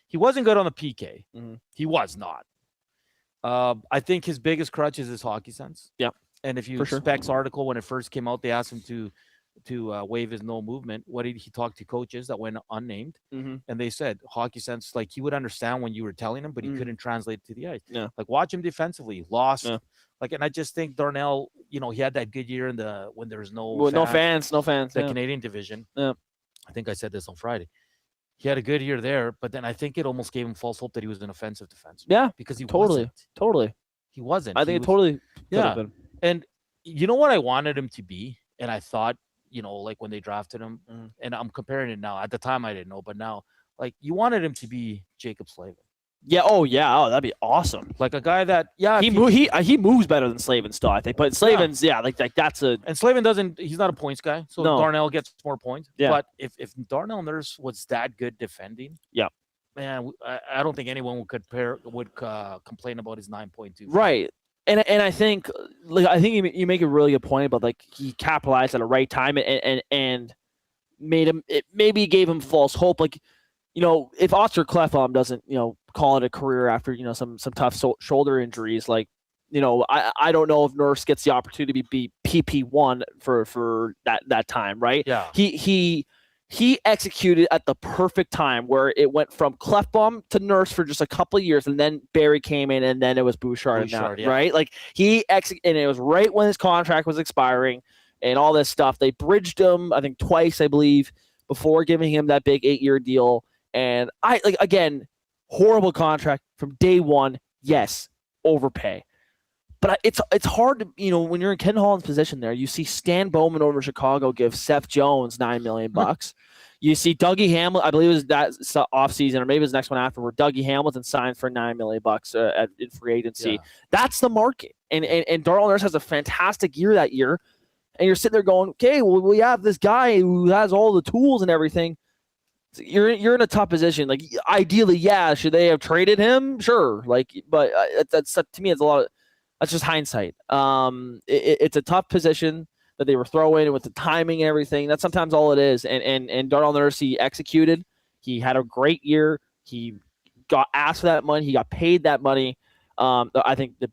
He wasn't good on the PK. Mm-hmm. He was not. I think his biggest crutch is his hockey sense. Yeah. And if you Specs article when it first came out, they asked him to waive his no movement. What did he talk to coaches that went unnamed? Mm-hmm. And they said hockey sense, like he would understand when you were telling him, but he couldn't translate it to the ice. Yeah. Like watch him defensively, lost. Yeah. Like, and I just think Darnell, he had that good year when there was no fans. The Canadian division. Yeah. I think I said this on Friday. He had a good year there, but then I think it almost gave him false hope that he was an offensive defenseman. Yeah, because he totally. He wasn't. I think it totally could have been. And you know what I wanted him to be, and I thought, like when they drafted him, and I'm comparing it now. At the time, I didn't know, but now, like you wanted him to be Jacob Slavin. Yeah. Oh, yeah. Oh, that'd be awesome. Like a guy that, he moves better than Slavin still, I think. But Slavin's, like that's a. And Slavin he's not a points guy, so Darnell gets more points. Yeah. But if Darnell Nurse was that good defending, man, I don't think anyone would complain about his 9.2. Right. And I think you make a really good point about like he capitalized at a right time and made him. It maybe gave him false hope. Like, if Oscar Klefbom doesn't call it a career after some tough shoulder injuries, like I don't know if Nurse gets the opportunity to be PP1 for that time, right? Yeah. He executed at the perfect time where it went from Clefbaum to Nurse for just a couple of years, and then Barry came in, and then it was Bouchard, right? Like and it was right when his contract was expiring and all this stuff. They bridged him, I think twice, I believe, before giving him that big 8-year deal. And again, horrible contract from day one. Yes, overpay. But it's hard to, when you're in Ken Holland's position there, you see Stan Bowman over Chicago give Seth Jones $9 million. You see Dougie Hamilton, I believe it was that offseason, or maybe it was the next one after, where Dougie Hamilton signed for $9 million in free agency. Yeah. That's the market. And Darnell Nurse has a fantastic year that year. And you're sitting there going, okay, well, we have this guy who has all the tools and everything. So you're in a tough position. Like, ideally, yeah, should they have traded him? Sure. But that's to me, it's a lot of. That's just hindsight. It's a tough position that they were throwing with the timing and everything. That's sometimes all it is. And Darnell Nurse, he executed. He had a great year. He got asked for that money. He got paid that money. I think the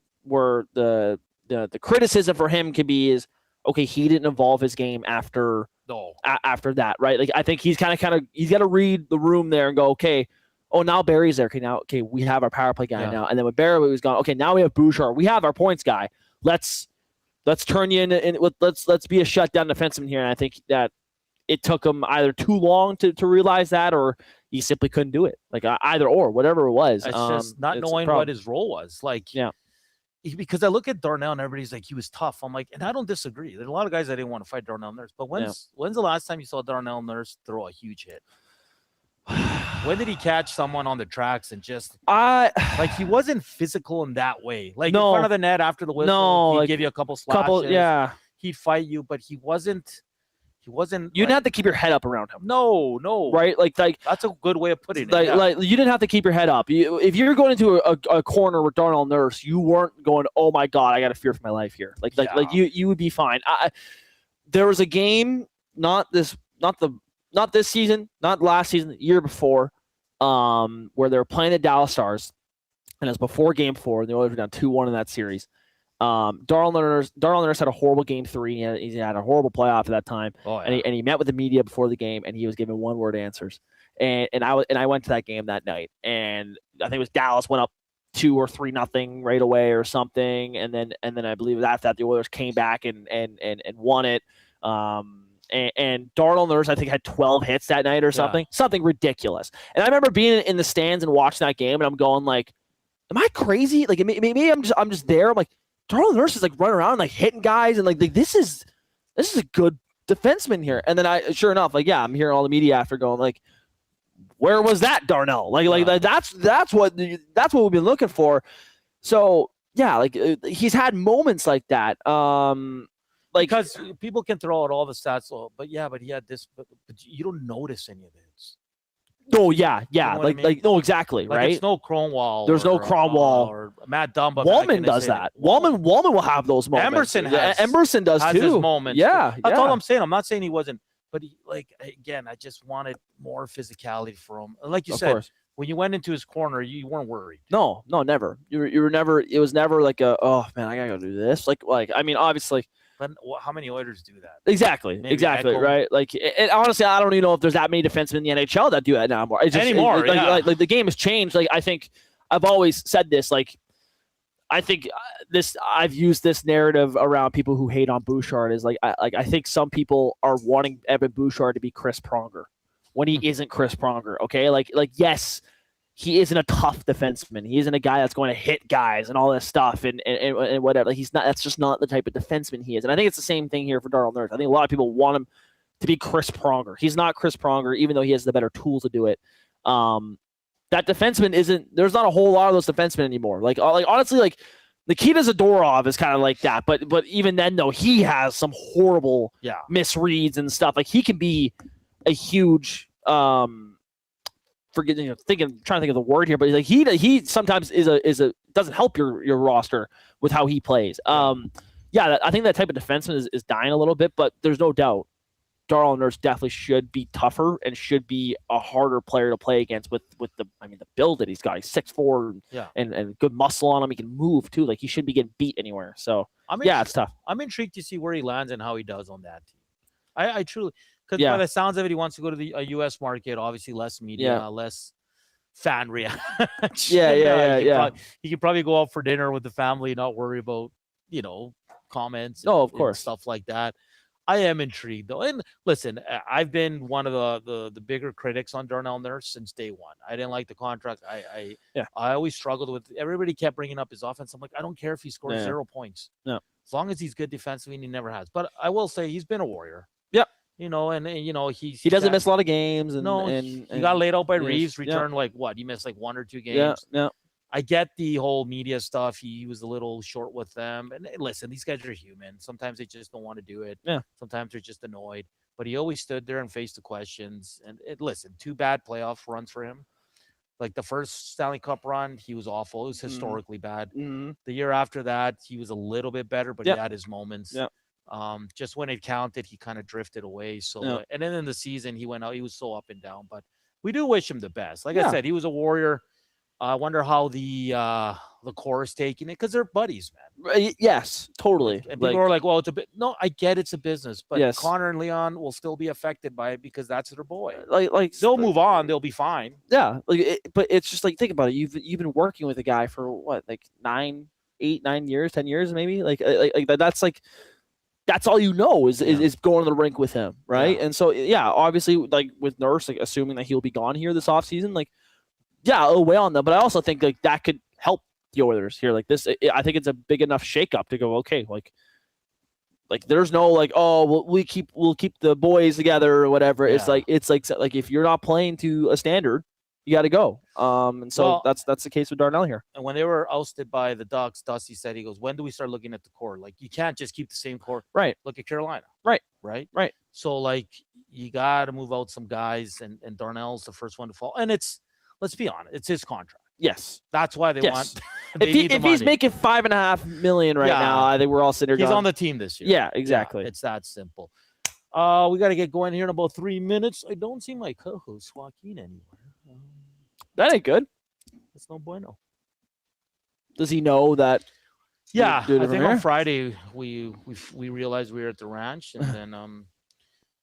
criticism for him could be is, okay, he didn't evolve his game after that, right? Like, I think he's kind of he's got to read the room there and go, okay. Oh, now Barry's there. Okay, we have our power play guy now. And then when Barry was gone, okay, now we have Bouchard. We have our points guy. Let's turn you into let's be a shutdown defenseman here. And I think that it took him either too long to realize that, or he simply couldn't do it. Like, either or, whatever it was. It's just not knowing what his role was. Like, yeah. Because I look at Darnell and everybody's like, he was tough. I'm like, and I don't disagree. There's a lot of guys that didn't want to fight Darnell Nurse. But when's the last time you saw Darnell Nurse throw a huge hit? When did he catch someone on the tracks and just he wasn't physical in that way? Like, in front of the net after the whistle, he'd give you a couple slashes. He'd fight you, but he wasn't. You didn't have to keep your head up around him. No. Right? Like that's a good way of putting it. Like you didn't have to keep your head up. If you're going into a corner with Darnell Nurse, you weren't going, oh my God, I got to fear for my life here. Like you would be fine. There was a game, not this season, not last season, the year before, where they were playing the Dallas Stars, and it was before Game 4. The Oilers were down 2-1 in that series. Darnell Nurse had a horrible Game 3. He had a horrible playoff at that time, and he met with the media before the game, and he was giving one-word answers. And I went to that game that night, and I think it was Dallas went up 2 or 3-0 right away or something, and then I believe after that the Oilers came back and won it. And Darnell Nurse, I think, had 12 hits that night or something ridiculous. And I remember being in the stands and watching that game, and I'm going like, am I crazy? Like, maybe I'm just there. I'm like, Darnell Nurse is like running around like hitting guys, and like this is a good defenseman here. And then sure enough, I'm hearing all the media after going like, where was that Darnell? That's what we've been looking for. So yeah, he's had moments like that. Because people can throw out all the stats, but he had this, but you don't notice any of it. Oh yeah. You know no, exactly, right? It's no Kronwall. There's no Kronwall or Matt Dumba. Wallman does that. Wallman will have those moments. Emerson does too. His moments. Yeah, that's all I'm saying. I'm not saying he wasn't, but again, I just wanted more physicality from him. Like you said, when you went into his corner, you weren't worried. No, never. You were never. It was never like oh man, I gotta go do this. I mean, obviously. But how many Oilers do that? Exactly, right? Honestly, I don't even know if there's that many defensemen in the NHL that do that now anymore. The game has changed. I think I've always said this. I think I've used this narrative around people who hate on Bouchard is I think some people are wanting Evan Bouchard to be Chris Pronger when he isn't Chris Pronger. Okay, yes. He isn't a tough defenseman. He isn't a guy that's going to hit guys and all this stuff and whatever. He's not. That's just not the type of defenseman he is. And I think it's the same thing here for Darnell Nurse. I think a lot of people want him to be Chris Pronger. He's not Chris Pronger, even though he has the better tool to do it. That defenseman isn't. There's not a whole lot of those defensemen anymore. Honestly, Nikita Zadorov is kind of like that. But even then, though, he has some horrible misreads and stuff. He can be a huge. Trying to think of the word here, but he sometimes doesn't help your roster with how he plays. I think that type of defenseman is dying a little bit, but there's no doubt Darnell Nurse definitely should be tougher and should be a harder player to play against with the build that he's got. He's 6'4" and good muscle on him. He can move too. Like he shouldn't be getting beat anywhere. So it's tough. I'm intrigued to see where he lands and how he does on that team. I truly, because by the sounds of it, he wants to go to the U.S. market. Obviously, less media, less fan reaction. He could probably go out for dinner with the family, not worry about comments. Of course, stuff like that. I am intrigued though, and listen, I've been one of the bigger critics on Darnell Nurse since day one. I didn't like the contract. I always struggled with. Everybody kept bringing up his offense. I'm like, I don't care if he scores 0 points. No, as long as he's good defensively, and he never has. But I will say he's been a warrior. Yep. He doesn't miss a lot of games. He got laid out by Reeves. Returned he missed like 1 or 2 games. Yeah. I get the whole media stuff. He was a little short with them. And listen, these guys are human. Sometimes they just don't want to do it. Yeah. Sometimes they're just annoyed. But he always stood there and faced the questions. And listen, 2 bad playoff runs for him. Like the first Stanley Cup run, he was awful. It was historically bad. Mm-hmm. The year after that, he was a little bit better, but he had his moments. Yeah. Just when it counted, he kind of drifted away. So, and then in the season, he went out. He was so up and down. But we do wish him the best. Like I said, he was a warrior. I wonder how the core is taking it because they're buddies, man. Yes, totally. And people are like, "Well, it's a bit." No, I get it's a business, but Connor and Leon will still be affected by it because that's their boy. Like they'll move on, they'll be fine. Yeah, but it's just like think about it. You've been working with a guy for what, like 9 years, 10 years, maybe. Like that's like. That's all you know is going to the rink with him, right? Yeah. And so obviously, like with Nurse, like assuming that he'll be gone here this offseason, like. Yeah, it'll weigh on them, but I also think like that could help the Oilers here. Like this, I think it's a big enough shakeup to go. Okay, like there's no like, oh, we'll keep the boys together or whatever. Yeah. It's like if you're not playing to a standard, you got to go. And so that's the case with Darnell here. And when they were ousted by the Ducks, Dusty said, he goes, when do we start looking at the core? Like you can't just keep the same core. Right. Look at Carolina. Right. So like you got to move out some guys, and Darnell's the first one to fall, and let's be honest, it's his contract. Yes. That's why they want. If he's making $5.5 million now, I think we're all sitting here. He's on the team this year. Yeah, exactly. It's that simple. We got to get going here in about 3 minutes. I don't see my co-host Joaquin anywhere. That ain't good. That's no bueno. Does he know that? Yeah, I think on Friday we realized we were at the ranch, and then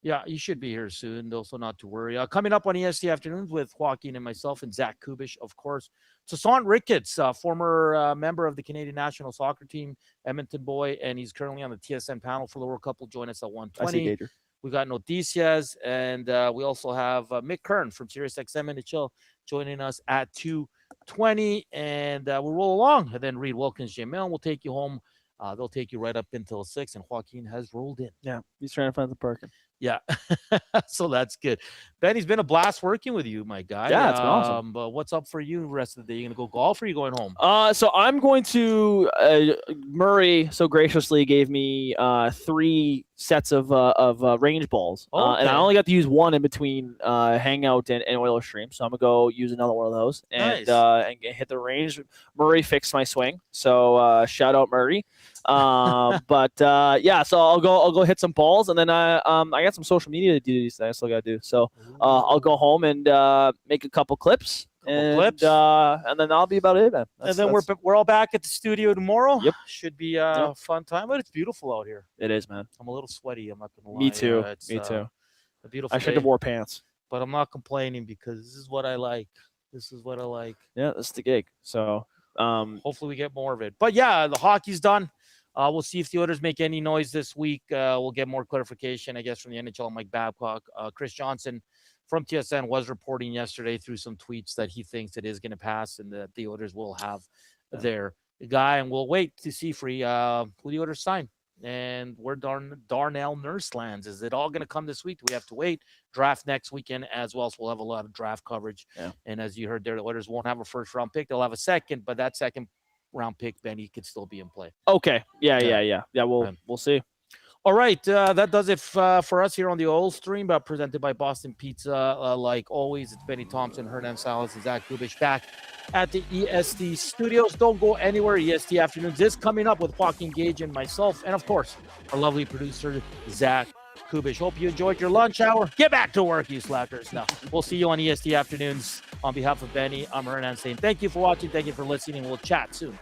yeah, you should be here soon. Also, not to worry. Coming up on EST Afternoons with Joaquin and myself and Zach Kubish, of course. Toussaint Ricketts, former member of the Canadian national soccer team, Edmonton boy, and he's currently on the TSN panel for the World Cup. Will join us at 1:20. We got Noticias, and we also have Mick Kern from SiriusXM NHL joining us at 2:20, and we'll roll along. And then Reed Wilkins, Jamel will take you home. They'll take you right up until 6, and Joaquin has rolled in. Yeah, he's trying to find the parking. Yeah, so that's good. Benny's been a blast working with you, my guy. Yeah, it's been awesome. But what's up for you the rest of the day? You gonna go golf or are you going home? So I'm going to Murray so graciously gave me 3 sets of range balls, and I only got to use one in between Hangout and Oilers stream. So I'm gonna go use another one of those and hit the range. Murray fixed my swing, so shout out Murray. But so I'll go hit some balls, and then I got some social media to do these things I still gotta do. So I'll go home and make a couple clips. And then I'll be about it, man. And then we're all back at the studio tomorrow. Yep, should be a fun time, but it's beautiful out here. It is, man. I'm a little sweaty. I'm not gonna lie. Me too. Me too. A beautiful. I should have wore pants, but I'm not complaining because this is what I like. Yeah, that's the gig. So hopefully we get more of it. But yeah, the hockey's done. We'll see if the Oilers make any noise this week. We'll get more clarification, I guess, from the NHL, Mike Babcock. Chris Johnson from TSN was reporting yesterday through some tweets that he thinks it is going to pass and that the Oilers will have their guy. And we'll wait to see who the Oilers sign and where Darnell Nurse lands. Is it all going to come this week? Do we have to wait? Draft next weekend as well, so we'll have a lot of draft coverage. Yeah. And as you heard there, the Oilers won't have a first-round pick. They'll have a second, but that second-round pick, Benny, could still be in play. Okay. Yeah. We'll see. All right, that does it for us here on the Oil Stream, presented by Boston Pizza. Like always, it's Benny Thomson, Hernan, Salas, and Zach Kubish back at the EST studios. Don't go anywhere. EST Afternoons is coming up with Joaquin Gage and myself, and of course, our lovely producer, Zach Kubish. Hope you enjoyed your lunch hour. Get back to work, you slackers. Now, we'll see you on EST Afternoons. On behalf of Benny, I'm Hernan saying thank you for watching. Thank you for listening. We'll chat soon.